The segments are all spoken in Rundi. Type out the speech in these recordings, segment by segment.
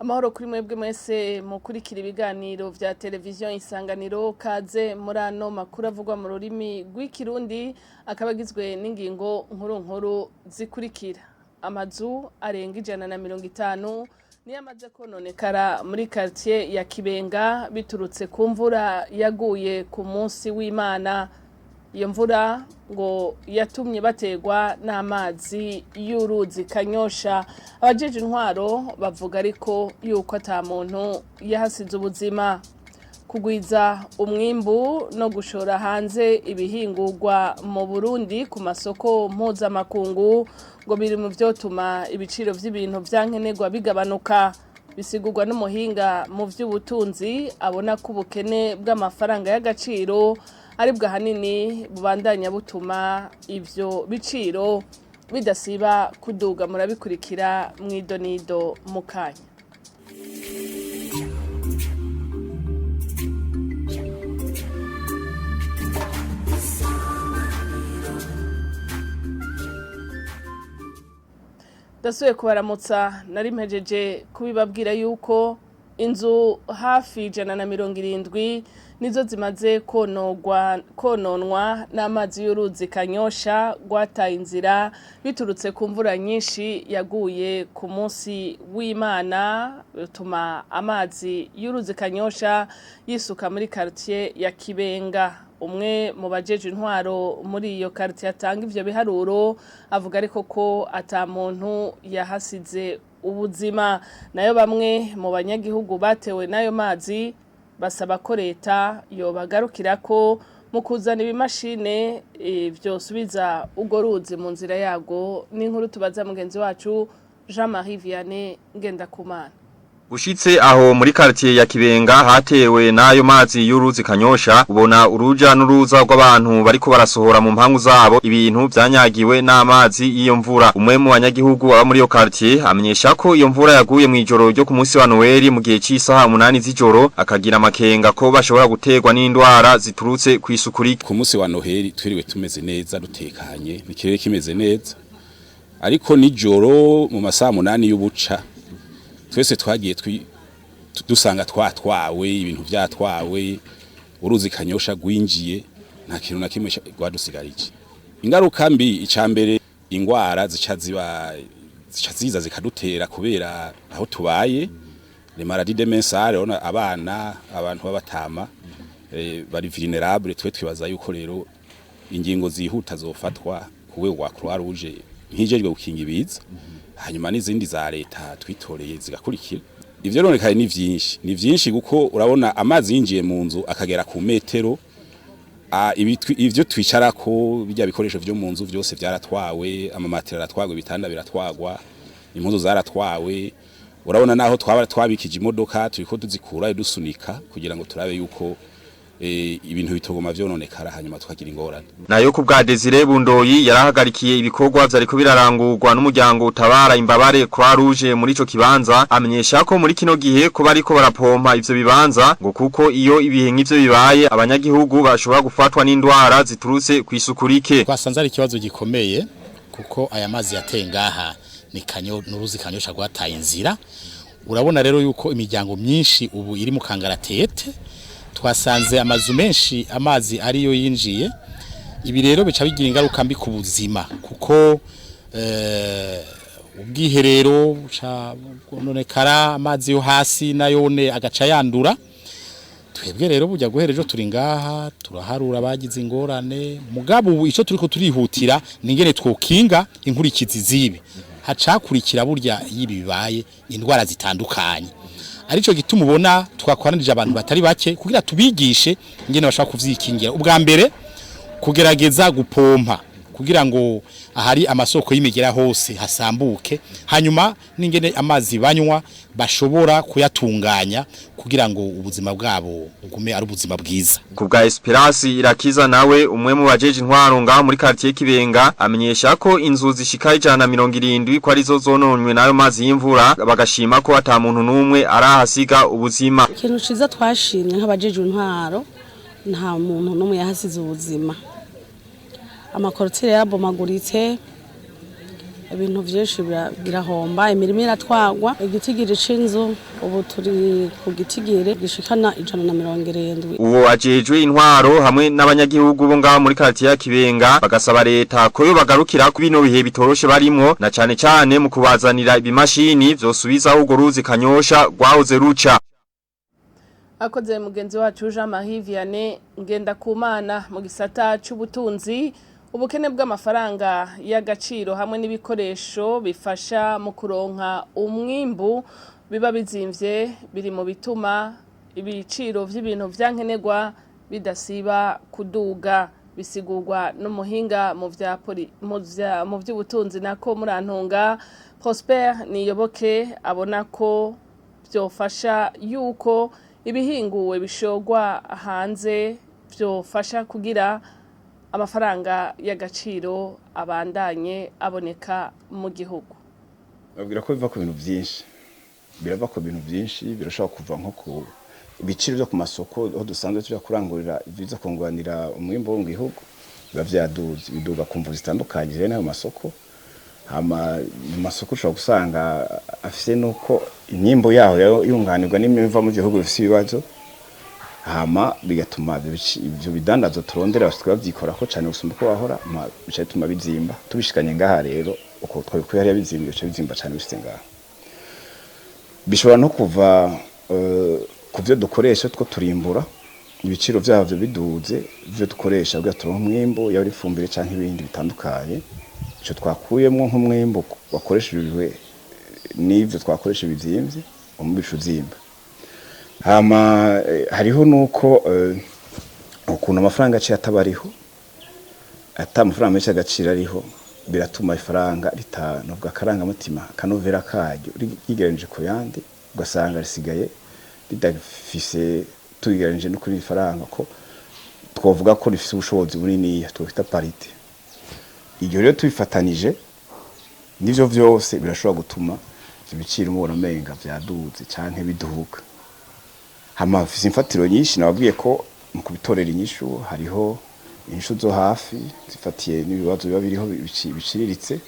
Amahoro kuri mwebwe mwese mukurikira ibiganiro vya televiziyo Isanganiro, kaze muri ano makuru avugwa mu rurimi rw'ikirundi akabagizwe n'ingingo nkuru zikurikira. Amazu arenga 150 ni yamaze kononekara muri quartier ya Kibenga biturutse ku mvura yaguye ku munsi w'Imana. Iyo mvura ngo yatumye bategwa n'amazi y'uruzi Kanyosha. Abajeje intwaro bavuga ariko yuko ata muntu yahasize ubuzima. Kugwiza umwimbu no gushora hanze ibihingurwa mu Burundi ku masoko mpuzamakungu ngo biri mu vyotuma ibiciro vy'ibintu vyankenerwa bigabanuka. Bisigurwa n'umuhinga mu vy'ubutunzi abona ko ubukene bw'amafaranga y'agaciro aribwo hanini bubandanya butuma ivyo biciro bidasiba kuduga. Murabikurikira mw'idonido mu kanya. Dasuye kubaramutsa, nari mpejeje kubibabwira yuko inzu hafi 170 nizo zimaze kononwa n'amazi y'uruzi Kanyosha gwataye inzira biturutse ku mvura nyinshi yaguye ku munsi w'Imana, bituma amazi y'uruzi Kanyosha yisuka muri quartier ya Kibenga. Umwe mu bajeje intwaro muri iyo quartier atanga ivyo biharuro avuga ariko ko ata muntu yahasize ubuzima. Nayo bamwe mu banyagihugu batewe nayo mazi basaba ko leta yobagarukirako mu kuzana ibimashine vyosubiza ugo ruzi mu nzira yago. N'inkuru tubaza mugenzi wacu Jean-Marie Vianney Ngendakumana. Ushitse aho muri quartier ya Kibenga hatewe nayo mazi y'uruzi Kanyosha, ubona uruja n'uruza rw'abantu bariko barasohora mu mpangu zabo ibintu vyanyagiwe n'amazi y'iyo mvura. Umwe mu banyagihugu aba muri iyo quartier amenyesha ko iyo mvura yaguye mu ijoro ryo ku munsi wa Noel mu gihe cy'isaha 8 z'ijoro, akagira amakenga ko bashobora gutegwa n'indwara ziturutse kwisukurika. Ku munsi wa Noel twiriwe tumeze neza dutekanye, ikirere kimeze neza, ariko nijoro mu masaha 8 y'ubuca twese twagiye dusanga twatwawe ibintu vyatwawe, uruzi Kanyosha gwinjiye, nta kintu na kimwe gwadusigarije. Ingaruka mbi icambere ingwara zica ziza zikadutera kubera aho tubaye, les maladies de mensale, ona abana, abantu babatama bari vulnerable. Twe twibaza yuko rero ingingo zihuta zofatwa kuwe wa Croix Rouge nkijejwe gukinga ibiza, hanyuma n'izindi za leta twitoreye zigakurikira. Ivyo ronekaye ni vyinshi kuko urabona amazi yinjiye mu nzu akagera ku metero. Ivyo twicarako bijya bikoresho vyo mu nzu vyose vyaratwawe, amamatera aratwagwa, ibitanda biratwagwa, impuzu zaratwawe. Urabona naho twabikije imodoka turiko tuzikura dusunika kugira ngo turabe yuko ibintu bitogoma vyononekara hanyuma tukagira ingorane. Nayo ku bwa Desire Bundoyi yarahagarikiye ibikorwa vyariko birarangurwa n'umuryango utabara imbabare Croix Rouge muri ico kibanza, amenyesha ko muri kino gihe ko bariko barapompa ivyo bibanza ngo kuko iyo ibihe nk'ivyo bibaye abanyagihugu bashobora gufatwa n'indwara ziturutse kwisukurike. Twasanze ari ikibazo gikomeye kuko aya mazi yatengaha ni n'uruzi Kanyosha gwataye inzira. Urabona rero yuko imiryango myinshi ubu iri mu kangaratete. Twasanze amazu menshi amazi ariyo yinjiye. Ibi rero bica bigira ingaruka mbi ku buzima kuko ubwiherero nonekara, amazi yo hasi nayone agaca yandura. Twebwe rero bujya guherejo turi ngaha turaharura bagize ingorane, mugabo ubu ico turiko turihutira ningene twokinga inkurikizi zibi hacakurikira burya yibi bibaye indwara zitandukanye. Arico gituma ubona twakwanirije abantu batari bake kugira tubigishe ingene bashaka kuvyikingira. Ubwa mbere kugerageza gupompa kugira ngo ahari amasoko y'imigera hose hasambuke, hanyuma n'ingene amazi banywa bashobora kuyatunganya kugira ngo ubuzima bwabo ugume ari ubuzima bwiza. Kubwa Esperance Irakiza nawe umwe mu bajeje intwaro ngaho muri quartier Kibenga amenyesha ko inzu zishika 170 ko arizo zononwe nayo mazi y'imvura, bagashima ko ata muntu numwe arahasiga ubuzima. Ikintu ciza twashimye nk'abajeje intwaro, nta muntu numwe yahasize ubuzima. Amakorotire yabomaguritse, ibintu byinshi birahomba, imirimo iratwagwa, igitigiri c'inzu ubu turi ku gitigiri gishikana 170. Uwo ajejwe intwaro hamwe n'abanyagihugu bo ngaho muri quartier ya Kibenga bagasaba leta ko yo bagarukira ku bino bihe bitoroshe barimwo na cane cane mu kubazanira ibimashini vyosubizaho urwo ruzi Kanyosha rwahoze ruca. Akoze mugenzi wacu Jean Marie Vianney Ngendakumana mu gisata c'ubutunzi. Ubukene bw'amafaranga y'agaciro hamwe n'ibikoresho bifasha mu kuronka umwimbu biba bizimvye biri mu bituma ibiciro vy'ibintu vyankenerwa bidasiba kuduga, bisigurwa n'umuhinga mu vy'ubutunzi nako Murantunga Prosper Niyoboke abona ko vyofasha yuko ibihinguwe bishogwa hanze vyofasha kugira amafaranga y'agaciro abandanye aboneka mu gihugu. Babwira ko biva ku bintu byinshi. Birava ku bintu byinshi, birashobora kuva nko ku ibiciro byo ku masoko aho dusanzwe tujya kurangurira ibiza kunguranira umwimbo wo mu gihugu. Biba vyaduze, biduga kumva zitandukanye rero nayo masoko. Hama mu masoko ushobora gusanga afise nuko imyimbo yaho yunganirwa n'imiva mu gihugu bifise ibibazo. Hama bigatuma ibyo bidandazo turondera bashitwa bavyikora ko cyane gusumba ko bahora bica bituma bizimba tubishikanye ngaha rero uko twabiko yari yabizimbye bica bizimba cyane bishite ngaha bishobora no kuva ku byo dukoresha two turimbura ibiciro byavyo biduze byo dukoresha bwaturonka umwimbo yari ifumbire canke ibindi bitandukanye ico twakuyemwo nk'umwimbo wakoreshejwe n'ivyo twakoresha bizimvye umubisho zimba. Hama hariho nuko ukuntu amafaranga aciye atabariho amafaranga menshi agaciro ariho biratuma ifaranga ritanovwa karanga mutima kanovera karyo rigereranije ku yandi ugasanga risigaye ridafise tugereranije no kuri ifaranga ko twovuga ko rifise ubushobozi bunini twita parité. Iryo rero tubifatanije nivyo vyose birashobora gutuma ibiciro umubona menga vyaduze canke biduhuka. Hama fisi imfatiro nyinshi nababwiye ko mu kubitorera inyishu hariho inyishu zo hafi zifatiye n'ibibazo biba biriho biciriritse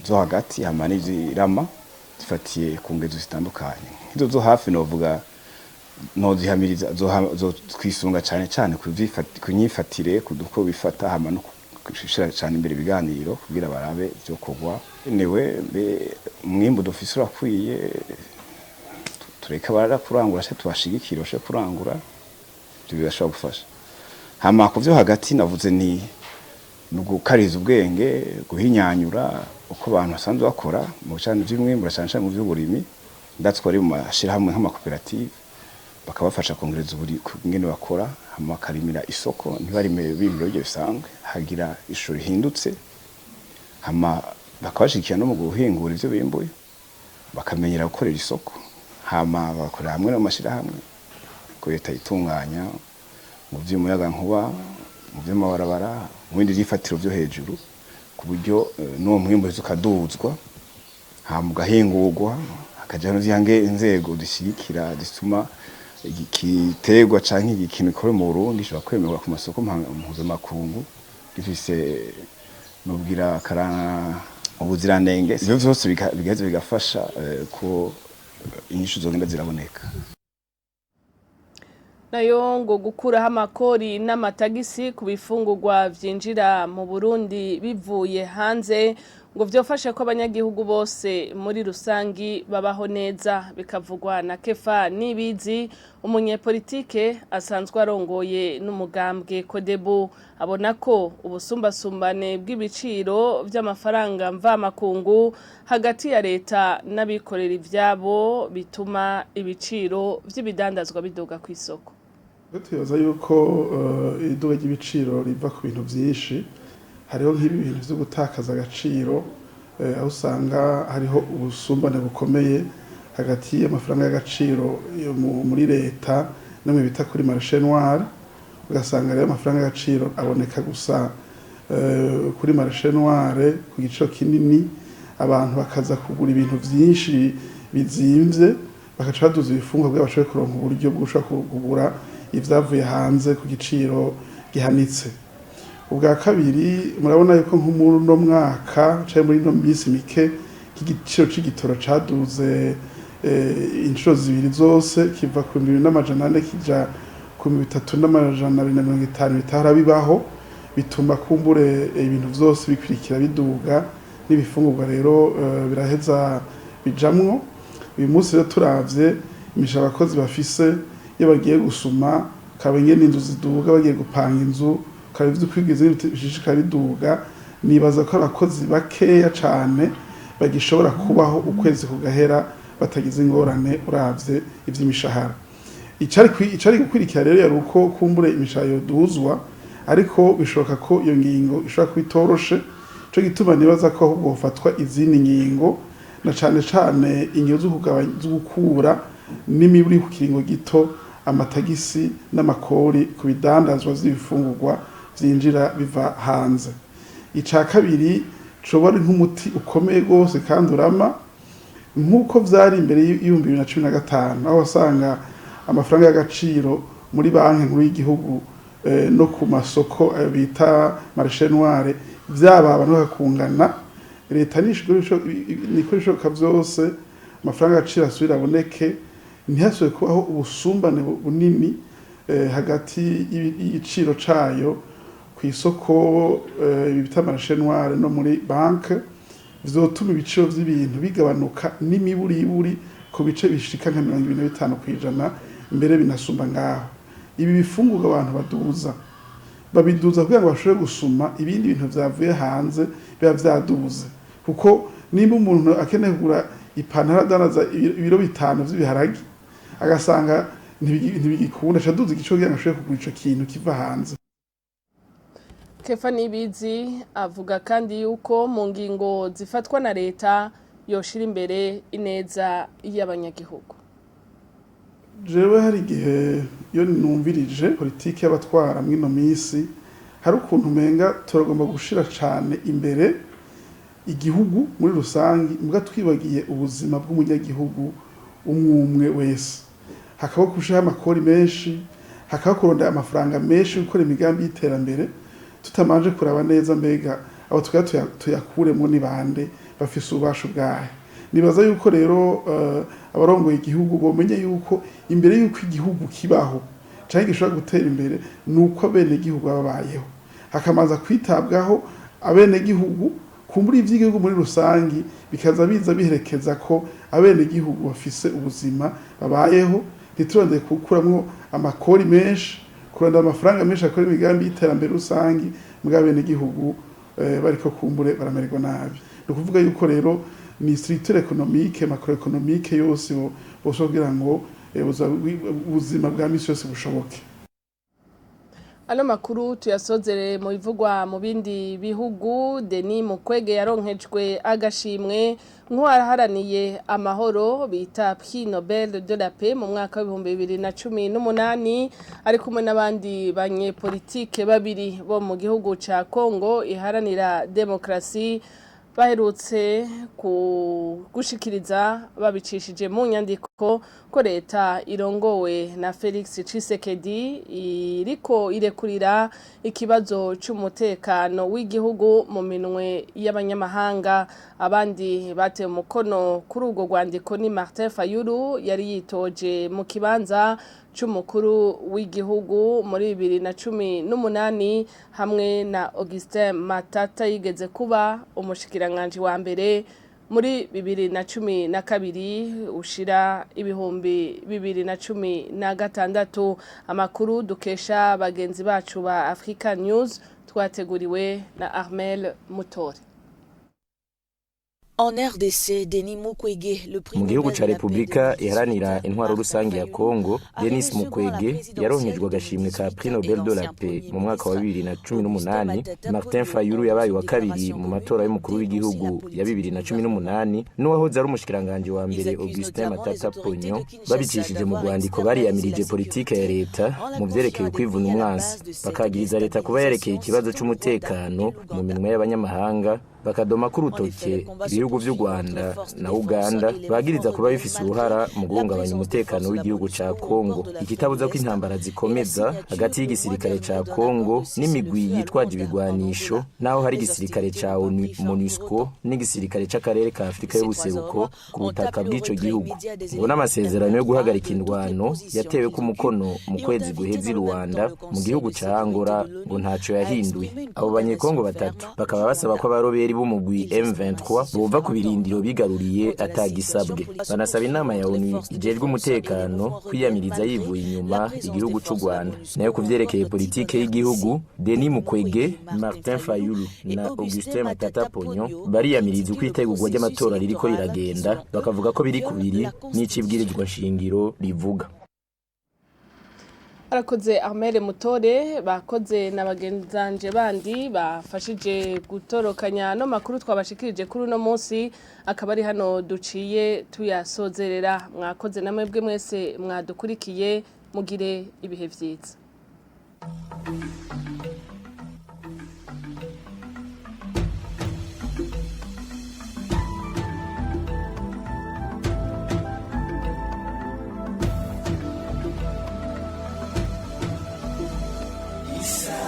zo hagati hama n'izirama zifatiye ku ngezo zitandukanye. Izo zo hafi novuga no zihamiriza zo twisunga cyane kunyifatire kuduko bifata hama no kwishira cyane imbere biganiro kugira barabe byo kogwa newe umwimbo dufise urakwiye tureka barara kurangura se tubashigikira bashe kurangura byo birashobora gufasha. Hama ku byo hagati navuze ni gukariza ubwenge guhinyanyura uko abantu basanzwe bakora mu cyane by'umwimbo cyane mu by'uburimi ndatswari mu mashira hamwe nk'amakoperative bakabafasha kongereza uburi ngene bakora hama karimira isoko ntibarime bimiro byo bisanzwe hagira ishuri hindutse hama bakabashikira no mu guhingura ivyo bimbuye bakamenyera gukorera isoko hama bakora hamwe no mashira hamwe ko leta itunganya mu by'umuyaga nkuba mu by'amabarabara mu bindi byifatiro byo hejuru ku buryo no mwimbo zukaduzwa hama gahingurwa akaja no vyange inzego dishikira disuma igitegwa canke ikintu ikore mu Burundi shobora kwemerwa ku masoko mpuzamakungu gifise nubwira karana ubuziranenge ivyo vyose bigaze bigafasha ko inyishu zogenda ziraboneka. Nayo ngo gukuraho amakori n'amatagisi ku bifungurwa vyinjira mu Burundi bivuye hanze ngo vyofashe ko abanyagihugu bose muri rusangi babaho neza bikavugwa na Kefa Nibizi umunyepolitike asanzwe arongoye n'umugambwe Kodebu abona ko ubusumbasumbane bw'ibiciro by'amafaranga mva makungu hagati ya leta n'abikorera ivyabo bituma ibiciro vy'ibidandazwa biduga ku isoko. Tuyoza yuko iduga ry'ibiciro riva ku bintu vyinshi hariho nk'ibintu byo gutakaza agaciro aho usanga hariho ubusumbane bukomeye hagati y'amafaranga y'agaciro muri leta no mu bita kuri marché noir ugasanga rero amafaranga y'agaciro aboneka gusa kuri marché noir ku giciro kinini abantu bakaza kugura ibintu byinshi bizimvye bakaca baduza ibifungwa bwa bashoboye kuronka uburyo bwo gushaka kugura ivyavuye hanze ku giciro gihanitse ubwa kabiri murabona yuko nko muri no mwaka cyangwa muri no minsi mike igiciro c'igitoro caduze inshuro zibiri zose kiva ku 2,400 kija ku 3,250 bitahora bibaho bituma kumbure ibintu vyose bikwirikira biduga n'ibifungurwa rero biraheza bijamwo uyu munsi rero turavye imisha abakozi bafise iyo bagiye gusuma kabenye n'inzu ziduga bagiye gupanga inzu kabivye kwigiza bishishika biduga nibaza ko abakozi bakeya cane bagishobora kubaho ukwezi kugahera batagize ingorane uravye ivy'imishahara icari gukwirikira rero yari uko kumbure imishahara yoduzwa ariko bishoboka ko iyo ngingo ishobora kubitoroshe cyo gituma nibaza ko ahubwo hofatwa izindi ngingo na cane ingingo zo gukura n'imiburi ku kiringo gito amatagisi n'amakori ku bidandazwa z'ibifungurwa vyinjira biva hanze. Ica kabiri coba ari nk'umuti ukomeye gose kandi urama nk'uko vyari imbere y'ibihumbi 2015 aho wasanga amafaranga y'agaciro muri banki nkuru y'igihugu no ku masoko bita marché noir vyaba abantu bakungana leta niko ishoka vyose amafaranga y'agaciro asubira aboneke ntihasubire kubaho ubusumbane bunini hagati y'igiciro cayo ku isoko bita marché noir no muri banki bizotuma ibiciro vy'ibintu bigabanuka n'imiburiburi ku bice bishika nka 25% mbere binasumba ngaho ibi bifungurwa abantu babiduza kugira ngo bashobore gusuma ibindi bintu vyavuye hanze biba vyaduze kuko nimba umuntu akeneye kugura ipantaro adanaza ibiro 5 vy'ibiharagi agasanga ntibigikunda caduze igico kugira ngo ashobore kugura ico kintu kiva hanze. Kefa Nibizi avuga kandi yuko mu ngingo zifatwa na leta yoshira imbere ineza y'abanyagihugu. Jewe hari igihe iyo numvirije politiki y'abatwara mwino misi hari ukuntu umenga turagomba gushira cane imbere igihugu muri rusangi mbwa twibagiye ubuzima bw'umunyagihugu umwe wese hakaba kushira amakori menshi hakaba kuronda amafaranga menshi gukora imigambi y'iterambere tutamanje kuraba neza mbega abo tuyakuremo ni bande bafise ubasho bwahe. Nibaza yuko rero abarongoye igihugu bomenye yuko imbere yuko igihugu kibaho canke gishobora gutera imbere nuko abene igihugu babayeho hakamaza kwitabwaho abene igihugu kumbura ivy'igihugu muri rusangi bikaza biza biherekeza ko abene igihugu bafise ubuzima babayeho ntiturondeye kukuramwo amakori menshi kuranda amafaranga menshi akora imigambi y'iterambere rusangi mugabene igihugu bariko kumbure baramererwa nabi. No kuvuga yuko rero ni structure économique macroéconomique yose boshobora ngo ubuzima bwa misi yose bushoboke. Ano makuru tuyasozere mu bivugwa mu bindi bihugu. Denis Mukwege yaronkejwe agashimwe nk'uwaharaniye amahoro bita Prix Nobel de la Paix mu mwaka wa 2018 ari kumwe n'abandi banyepolitike babiri bo mu gihugu ca Congo iharanira demokrasi baherutse gushikiriza babicishije mu nyandiko ko leta irongowe na Felix Tshisekedi iriko irekurira ikibazo c'umutekano w'igihugu mu minwe y'abanyamahanga. Abandi bateye umukono kuri ubwo rwandiko ni Martin Fayulu yari yitoje mu kibanza c'umukuru w'igihugu muri 2018 hamwe na Augustin Matata yigeze kuba umushikiranganje wa mbere muri 2012 ushira ibihumbi 2016. Amakuru dukesha bagenzi bacu ba Africa News twateguriwe na Armel Mutore. Mu gihugu ca Republika iharanira intwaro rusangi ya Kongo, Denis Mukwege yaronkejwe agashimwe ka Prix Nobel de la Paix mu mwaka wa 2018. Martin Fayulu yabaye wa kabiri mu matora y'umukuru w'igihugu ya 2018 n'uwahoze ari umushikiranganje wa mbere Augustin Matata Ponyo babicishije mu rwandiko bariyamirije politike ya leta mu vyerekeye kwivuna umwansi bakagiriza leta kuba yerekeye ikibazo c'umutekano mu minwe y'abanyamahanga bakadoma k'urutoke ibihugu vy'u Rwanda na Uganda bagiriza kuba bifise uruhara mu guhungabanya umutekano w'igihugu ca Kongo. Ikitabuza ko intambara zikomeza hagati y'igisirikare ca Kongo n'imigwi yitwaje ibigwanisho, naho hari igisirikare ca MONUSCO n'igisirikare c'akarere ka Afrika y'ubuseruko ku butaka bw'ico gihugu. Ngo n'amasezerano yo guhagarika indwano yatewe ku mukono mu kwezi guheze Rwanda mu gihugu ca Angola ngo ntaco yahinduye. Abo banyekongo batatu bakaba basaba ko abaroberi b'umugwi M23 bova ku birindiro bigaruriye atagisabwe. Banasaba inama ya ONU ijejwe umutekano kwiyamiriza yivuye inyuma igihugu c'u Rwanda. Nayo kuvyerekeye politike y'igihugu, Denis Mukwege, Martin Fayulu na Augustin Matata Ponyo bariyamiriza uko itegurwa ry'amatora ririko riragenda, bakavuga ko biri kubiri n'icibwirizwa shingiro rivuga. Arakoze Armel Mutore, bakoze na bagenzanje bandi bafashije gutorokanya no makuru twabashikirije kuri uno munsi, akaba ari hano duciye tuyasozerera. Mwakoze namwe bwe mwese mwadukurikiye, mugire ibihe vyiza. Isa